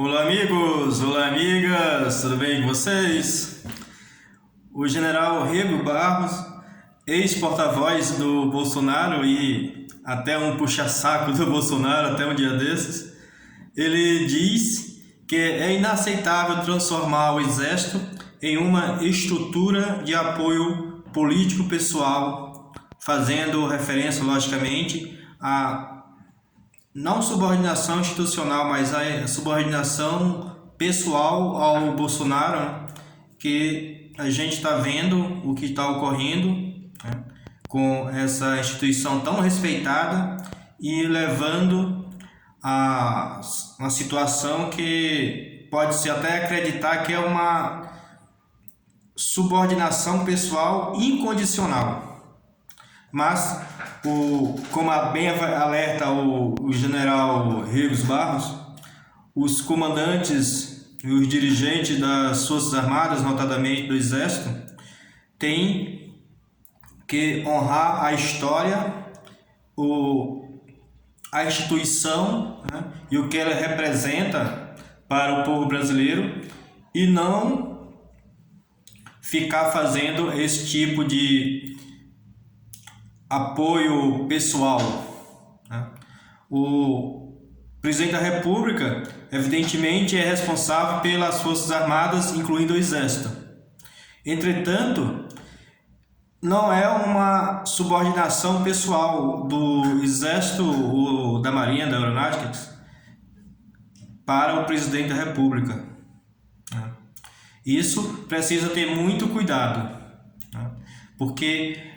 Olá amigos, olá amigas, tudo bem com vocês? O general Rego Barros, ex-porta-voz do Bolsonaro e até um puxa-saco do Bolsonaro até um dia desses, ele diz que é inaceitável transformar o Exército em uma estrutura de apoio político pessoal, fazendo referência, logicamente, a não subordinação institucional, mas a subordinação pessoal ao Bolsonaro, né? Que a gente está vendo o que está ocorrendo, né? Com essa instituição tão respeitada e levando a uma situação que pode-se até acreditar que é uma subordinação pessoal incondicional. Mas, como bem alerta o general Rego Barros, os comandantes e os dirigentes das Forças Armadas, notadamente do Exército, têm que honrar a história, a instituição, né, e o que ela representa para o povo brasileiro e não ficar fazendo esse tipo de apoio pessoal, né? O presidente da República, evidentemente, é responsável pelas Forças Armadas, incluindo o Exército. Entretanto, não é uma subordinação pessoal do Exército ou da Marinha, da Aeronáutica, para o presidente da República, né? Isso precisa ter muito cuidado, né? Porque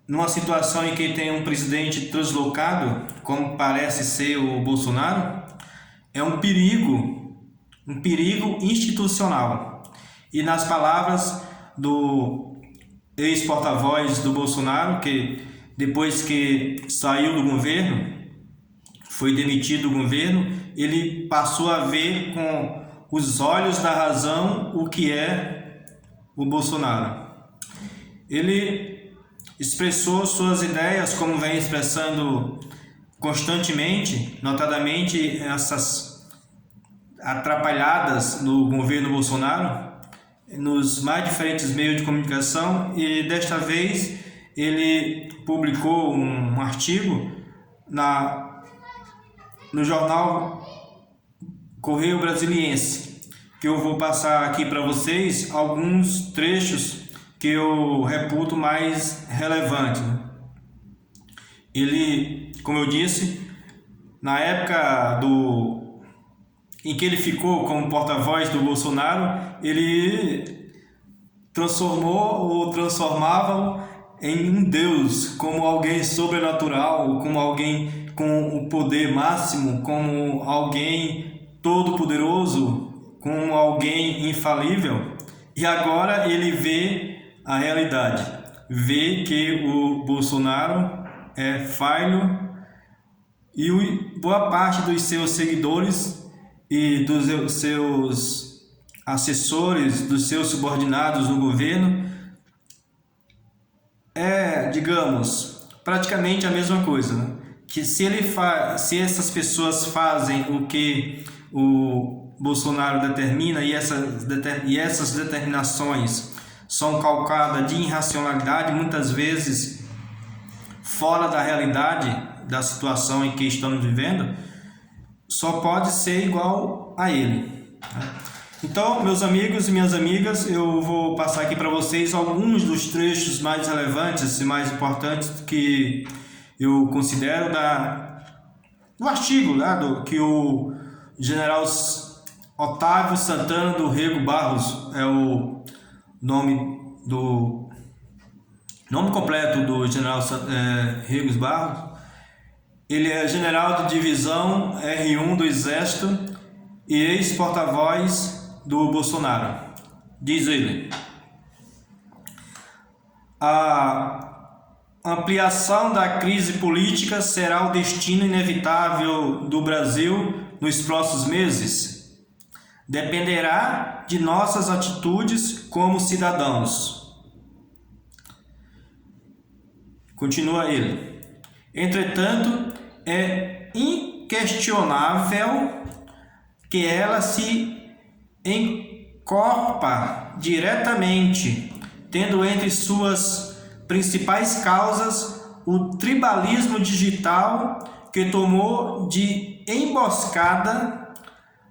numa situação em que tem um presidente translocado, como parece ser o Bolsonaro, é um perigo institucional. E nas palavras do ex-porta-voz do Bolsonaro, que depois que saiu do governo, foi demitido do governo, ele passou a ver com os olhos da razão o que é o Bolsonaro. Ele expressou suas ideias, como vem expressando constantemente, notadamente essas atrapalhadas do governo Bolsonaro, nos mais diferentes meios de comunicação, e desta vez ele publicou um artigo no jornal Correio Brasiliense, que eu vou passar aqui para vocês alguns trechos que eu reputo mais relevante. Ele, como eu disse, na época em que ele ficou como porta-voz do Bolsonaro, ele transformava em um Deus, como alguém sobrenatural, como alguém com o poder máximo, como alguém todo-poderoso, como alguém infalível. E agora ele vê a realidade, vê que o Bolsonaro é falho e boa parte dos seus seguidores e dos seus assessores, dos seus subordinados no governo digamos, praticamente a mesma coisa, né? Que se essas pessoas fazem o que o Bolsonaro determina e essas determinações são calcadas de irracionalidade, muitas vezes fora da realidade da situação em que estamos vivendo, só pode ser igual a ele, né? Então, meus amigos e minhas amigas, eu vou passar aqui para vocês alguns dos trechos mais relevantes e mais importantes que eu considero do artigo, né, que o general Otávio Santana do Rego Barros é o nome completo do general Rego Barros. Ele é general de divisão R1 do Exército e ex-porta-voz do Bolsonaro. Diz ele: a ampliação da crise política será o destino inevitável do Brasil nos próximos meses. Dependerá de nossas atitudes como cidadãos. Continua ele: entretanto, é inquestionável que ela se encorpa diretamente, tendo entre suas principais causas o tribalismo digital que tomou de emboscada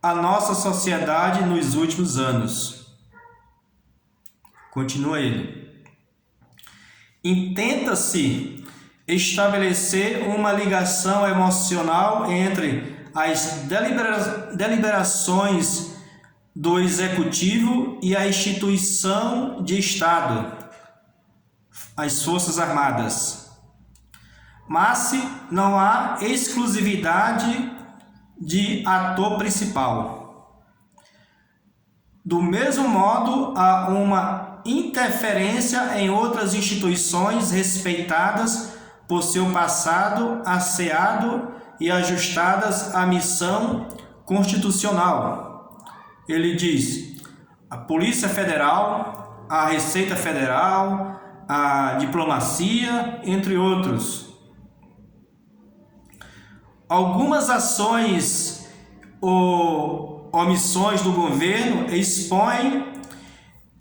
a nossa sociedade nos últimos anos. Continua ele. Intenta-se estabelecer uma ligação emocional entre as deliberações do Executivo e a instituição de Estado, as Forças Armadas. Mas não há exclusividade de ator principal. Do mesmo modo, há uma interferência em outras instituições respeitadas por seu passado asseado e ajustadas à missão constitucional. Ele diz: a Polícia Federal, a Receita Federal, a diplomacia, entre outros. Algumas ações ou omissões do governo expõem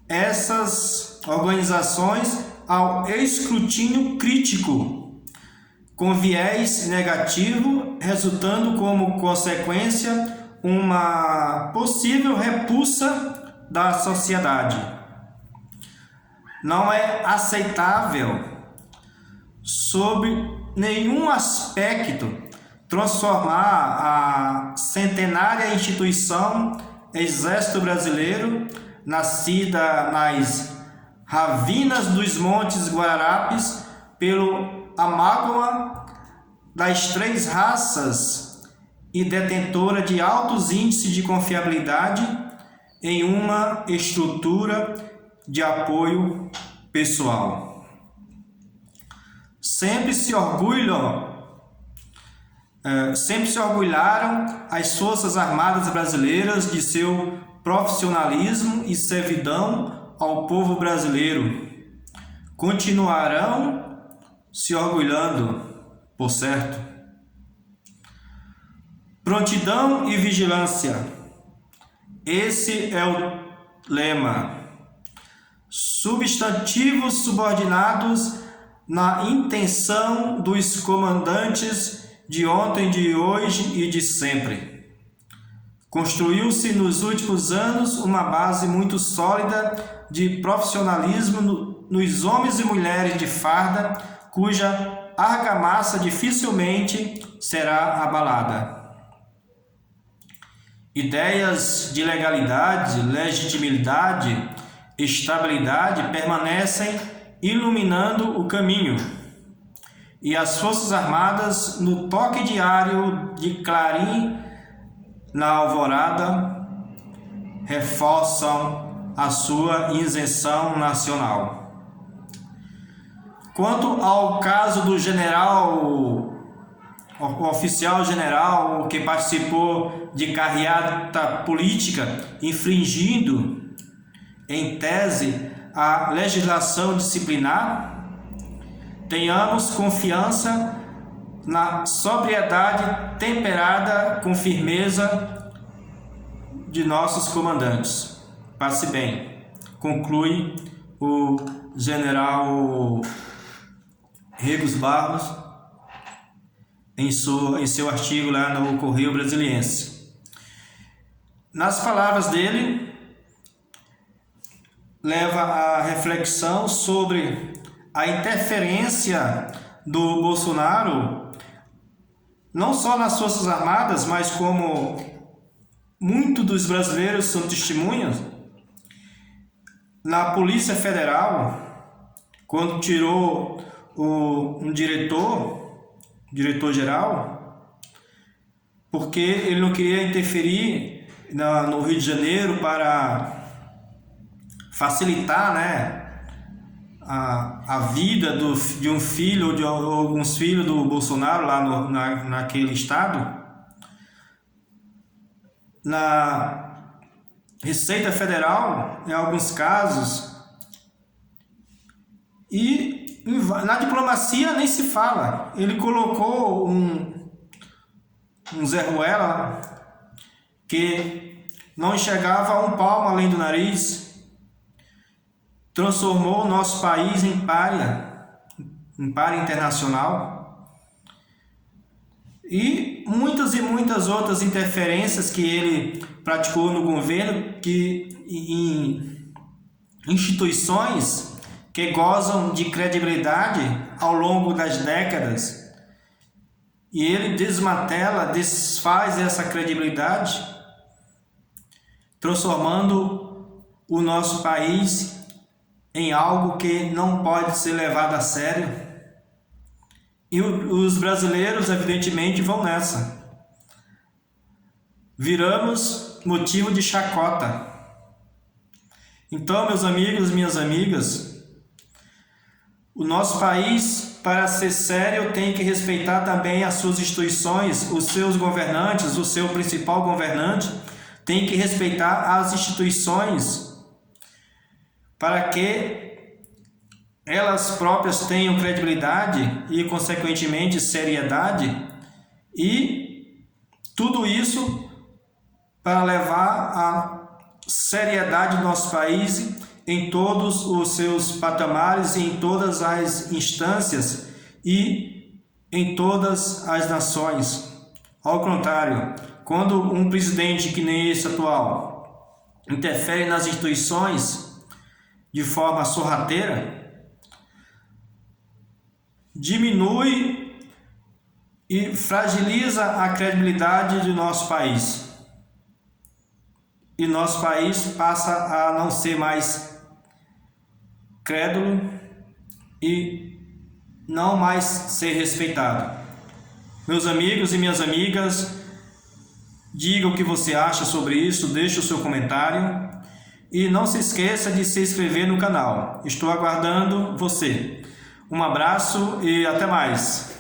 essas organizações ao escrutínio crítico, com viés negativo, resultando como consequência uma possível repulsa da sociedade. Não é aceitável, sob nenhum aspecto, transformar a centenária instituição Exército Brasileiro, nascida nas ravinas dos Montes Guararapes, pelo amálgama das três raças e detentora de altos índices de confiabilidade, em uma estrutura de apoio pessoal. Sempre se orgulharam as Forças Armadas Brasileiras de seu profissionalismo e servidão ao povo brasileiro. Continuarão se orgulhando, por certo. Prontidão e vigilância. Esse é o lema. Substantivos subordinados na intenção dos comandantes de ontem, de hoje e de sempre. Construiu-se nos últimos anos uma base muito sólida de profissionalismo nos homens e mulheres de farda, cuja argamassa dificilmente será abalada. Ideias de legalidade, legitimidade, estabilidade permanecem iluminando o caminho. E as Forças Armadas, no toque diário de clarim na alvorada, reforçam a sua isenção nacional. Quanto ao caso do o oficial general que participou de carreata política, infringindo, em tese, a legislação disciplinar, tenhamos confiança na sobriedade temperada com firmeza de nossos comandantes. Passe bem, conclui o general Regos Barros em seu artigo lá no Correio Brasiliense. Nas palavras dele, leva a reflexão sobre a interferência do Bolsonaro, não só nas Forças Armadas, mas como muitos dos brasileiros são testemunhas, na Polícia Federal, quando tirou um diretor-geral, porque ele não queria interferir no Rio de Janeiro para facilitar, né, a vida de um filho ou de alguns filhos do Bolsonaro lá naquele estado. Na Receita Federal, em alguns casos, e na diplomacia nem se fala. Ele colocou um Zé Ruela, que não enxergava um palmo além do nariz, transformou o nosso país em pária internacional, e muitas outras interferências que ele praticou no governo, que em instituições que gozam de credibilidade ao longo das décadas, e ele desmantela, desfaz essa credibilidade, transformando o nosso país em algo que não pode ser levado a sério. E os brasileiros, evidentemente, vão nessa. Viramos motivo de chacota. Então, meus amigos, minhas amigas, o nosso país, para ser sério, tem que respeitar também as suas instituições, os seus governantes, o seu principal governante, tem que respeitar as instituições para que elas próprias tenham credibilidade e, consequentemente, seriedade, e tudo isso para levar a seriedade do nosso país em todos os seus patamares, em todas as instâncias e em todas as nações. Ao contrário, quando um presidente que nem esse atual interfere nas instituições de forma sorrateira, diminui e fragiliza a credibilidade do nosso país. E nosso país passa a não ser mais crédulo e não mais ser respeitado. Meus amigos e minhas amigas, diga o que você acha sobre isso, deixe o seu comentário e não se esqueça de se inscrever no canal. Estou aguardando você. Um abraço e até mais.